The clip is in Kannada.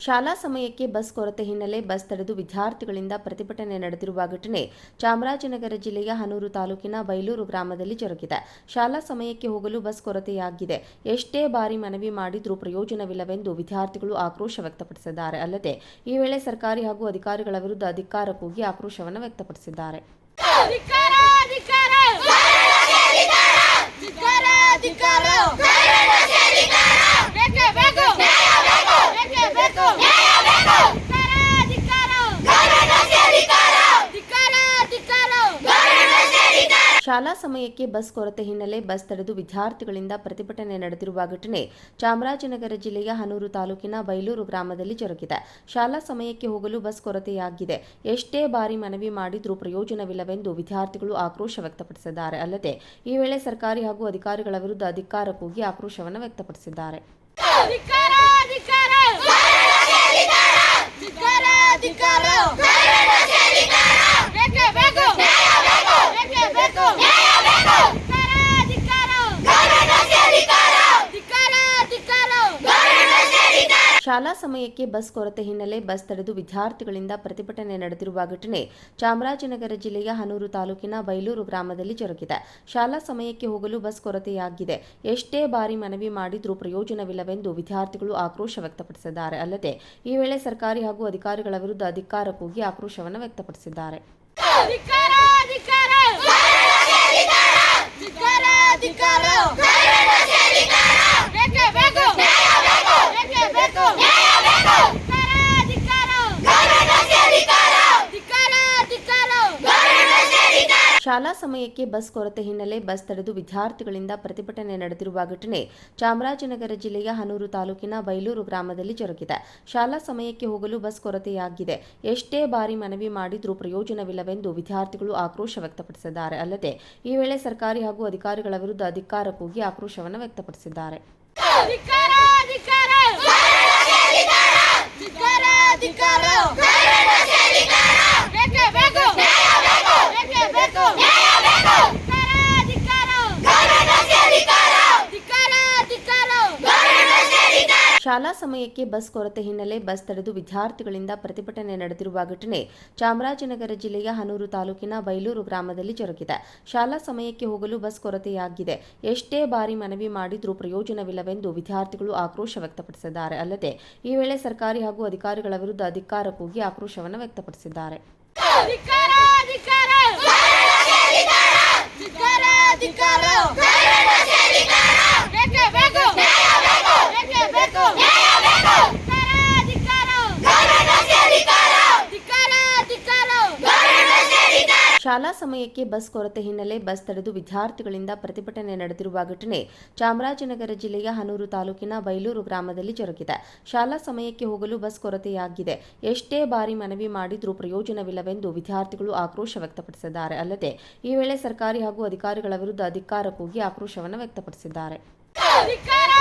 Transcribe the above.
ಶಾಲಾ ಸಮಯಕ್ಕೆ ಬಸ್ ಕೊರತೆ ಹಿನ್ನೆಲೆ ಬಸ್ ತಡೆದು ವಿದ್ಯಾರ್ಥಿಗಳಿಂದ ಪ್ರತಿಭಟನೆ ನಡೆದಿರುವ ಘಟನೆ ಚಾಮರಾಜನಗರ ಜಿಲ್ಲೆಯ ಹನೂರು ತಾಲೂಕಿನ ಬೈಲೂರು ಗ್ರಾಮದಲ್ಲಿ ಜರುಗಿದೆ. ಶಾಲಾ ಸಮಯಕ್ಕೆ ಹೋಗಲು ಬಸ್ ಕೊರತೆಯಾಗಿದೆ. ಎಷ್ಟೇ ಬಾರಿ ಮನವಿ ಮಾಡಿದ್ರೂ ಪ್ರಯೋಜನವಿಲ್ಲವೆಂದು ವಿದ್ಯಾರ್ಥಿಗಳು ಆಕ್ರೋಶ ವ್ಯಕ್ತಪಡಿಸಿದ್ದಾರೆ. ಅಲ್ಲದೆ ಈ ವೇಳೆ ಸರ್ಕಾರಿ ಹಾಗೂ ಅಧಿಕಾರಿಗಳ ವಿರುದ್ಧ ಧಿಕ್ಕಾರ ಕೂಗಿ ಆಕ್ರೋಶವನ್ನು ವ್ಯಕ್ತಪಡಿಸಿದ್ದಾರೆ. ಶಾಲಾ ಸಮಯಕ್ಕೆ ಬಸ್ ಕೊರತೆ ಹಿನ್ನೆಲೆ ಬಸ್ ತಡೆದು ವಿದ್ಯಾರ್ಥಿಗಳಿಂದ ಪ್ರತಿಭಟನೆ ನಡೆದಿರುವ ಘಟನೆ ಚಾಮರಾಜನಗರ ಜಿಲ್ಲೆಯ ಹನೂರು ತಾಲೂಕಿನ ಬೈಲೂರು ಗ್ರಾಮದಲ್ಲಿ ಜರುಗಿದೆ. ಶಾಲಾ ಸಮಯಕ್ಕೆ ಹೋಗಲು ಬಸ್ ಕೊರತೆಯಾಗಿದೆ. ಎಷ್ಟೇ ಬಾರಿ ಮನವಿ ಮಾಡಿದ್ರೂ ಪ್ರಯೋಜನವಿಲ್ಲವೆಂದು ವಿದ್ಯಾರ್ಥಿಗಳು ಆಕ್ರೋಶ ವ್ಯಕ್ತಪಡಿಸಿದ್ದಾರೆ. ಅಲ್ಲದೆ ಈ ವೇಳೆ ಸರ್ಕಾರಿ ಹಾಗೂ ಅಧಿಕಾರಿಗಳ ವಿರುದ್ಧ ಧಿಕ್ಕಾರ ಕೂಗಿ ಆಕ್ರೋಶವನ್ನು ವ್ಯಕ್ತಪಡಿಸಿದ್ದಾರೆ. ಶಾಲಾ ಸಮಯಕ್ಕೆ ಬಸ್ ಕೊರತೆ ಹಿನ್ನೆಲೆ ಬಸ್ ತಡೆದು ವಿದ್ಯಾರ್ಥಿಗಳಿಂದ ಪ್ರತಿಭಟನೆ ನಡೆದಿರುವ ಘಟನೆ ಚಾಮರಾಜನಗರ ಜಿಲ್ಲೆಯ ಹನೂರು ತಾಲೂಕಿನ ಬೈಲೂರು ಗ್ರಾಮದಲ್ಲಿ ಜರುಗಿದೆ. ಶಾಲಾ ಸಮಯಕ್ಕೆ ಹೋಗಲು ಬಸ್ ಕೊರತೆಯಾಗಿದೆ. ಎಷ್ಟೇ ಬಾರಿ ಮನವಿ ಮಾಡಿದ್ರೂ ಪ್ರಯೋಜನವಿಲ್ಲವೆಂದು ವಿದ್ಯಾರ್ಥಿಗಳು ಆಕ್ರೋಶ ವ್ಯಕ್ತಪಡಿಸಿದ್ದಾರೆ. ಅಲ್ಲದೆ ಈ ವೇಳೆ ಸರ್ಕಾರಿ ಹಾಗೂ ಅಧಿಕಾರಿಗಳ ವಿರುದ್ಧ ಧಿಕ್ಕಾರ ಕೂಗಿ ಆಕ್ರೋಶವನ್ನು ವ್ಯಕ್ತಪಡಿಸಿದ್ದಾರೆ. ಶಾಲಾ ಸಮಯಕ್ಕೆ ಬಸ್ ಕೊರತೆ ಹಿನ್ನೆಲೆ ಬಸ್ ತಡೆದು ವಿದ್ಯಾರ್ಥಿಗಳಿಂದ ಪ್ರತಿಭಟನೆ ನಡೆದಿರುವ ಘಟನೆ ಚಾಮರಾಜನಗರ ಜಿಲ್ಲೆಯ ಹನೂರು ತಾಲೂಕಿನ ಬೈಲೂರು ಗ್ರಾಮದಲ್ಲಿ ಜರುಗಿದೆ. ಶಾಲಾ ಸಮಯಕ್ಕೆ ಹೋಗಲು ಬಸ್ ಕೊರತೆಯಾಗಿದೆ. ಎಷ್ಟೇ ಬಾರಿ ಮನವಿ ಮಾಡಿದ್ರೂ ಪ್ರಯೋಜನವಿಲ್ಲವೆಂದು ವಿದ್ಯಾರ್ಥಿಗಳು ಆಕ್ರೋಶ ವ್ಯಕ್ತಪಡಿಸಿದ್ದಾರೆ. ಅಲ್ಲದೆ ಈ ವೇಳೆ ಸರ್ಕಾರಿ ಹಾಗೂ ಅಧಿಕಾರಿಗಳ ವಿರುದ್ಧ ಧಿಕ್ಕಾರ ಕೂಗಿ ಆಕ್ರೋಶವನ್ನು ವ್ಯಕ್ತಪಡಿಸಿದ್ದಾರೆ. ಶಾಲಾ ಸಮಯಕ್ಕೆ ಬಸ್ ಕೊರತೆ ಹಿನ್ನೆಲೆ ಬಸ್ ತಡೆದು ವಿದ್ಯಾರ್ಥಿಗಳಿಂದ ಪ್ರತಿಭಟನೆ ನಡೆದಿರುವ ಘಟನೆ ಚಾಮರಾಜನಗರ ಜಿಲ್ಲೆಯ ಹನೂರು ತಾಲೂಕಿನ ಬೈಲೂರು ಗ್ರಾಮದಲ್ಲಿ ಜರುಗಿದೆ. ಶಾಲಾ ಸಮಯಕ್ಕೆ ಹೋಗಲು ಬಸ್ ಕೊರತೆಯಾಗಿದೆ. ಎಷ್ಟೇ ಬಾರಿ ಮನವಿ ಮಾಡಿದ್ರೂ ಪ್ರಯೋಜನವಿಲ್ಲವೆಂದು ವಿದ್ಯಾರ್ಥಿಗಳು ಆಕ್ರೋಶ ವ್ಯಕ್ತಪಡಿಸಿದ್ದಾರೆ. ಅಲ್ಲದೆ ಈ ವೇಳೆ ಸರ್ಕಾರಿ ಹಾಗೂ ಅಧಿಕಾರಿಗಳ ವಿರುದ್ಧ ಧಿಕ್ಕಾರ ಕೂಗಿ ಆಕ್ರೋಶವನ್ನು ವ್ಯಕ್ತಪಡಿಸಿದ್ದಾರೆ. ಶಾಲಾ ಸಮಯಕ್ಕೆ ಬಸ್ ಕೊರತೆ ಹಿನ್ನೆಲೆ ಬಸ್ ತಡೆದು ವಿದ್ಯಾರ್ಥಿಗಳಿಂದ ಪ್ರತಿಭಟನೆ ನಡೆದಿರುವ ಘಟನೆ ಚಾಮರಾಜನಗರ ಜಿಲ್ಲೆಯ ಹನೂರು ತಾಲೂಕಿನ ಬೈಲೂರು ಗ್ರಾಮದಲ್ಲಿ ಜರುಗಿದೆ. ಶಾಲಾ ಸಮಯಕ್ಕೆ ಹೋಗಲು ಬಸ್ ಕೊರತೆಯಾಗಿದೆ. ಎಷ್ಟೇ ಬಾರಿ ಮನವಿ ಮಾಡಿದ್ರೂ ಪ್ರಯೋಜನವಿಲ್ಲವೆಂದು ವಿದ್ಯಾರ್ಥಿಗಳು ಆಕ್ರೋಶ ವ್ಯಕ್ತಪಡಿಸಿದ್ದಾರೆ. ಅಲ್ಲದೆ ಈ ವೇಳೆ ಸರ್ಕಾರಿ ಹಾಗೂ ಅಧಿಕಾರಿಗಳ ವಿರುದ್ಧ ಧಿಕ್ಕಾರ ಕೂಗಿ ಆಕ್ರೋಶವನ್ನು ವ್ಯಕ್ತಪಡಿಸಿದ್ದಾರೆ. ಧಿಕ್ಕಾರ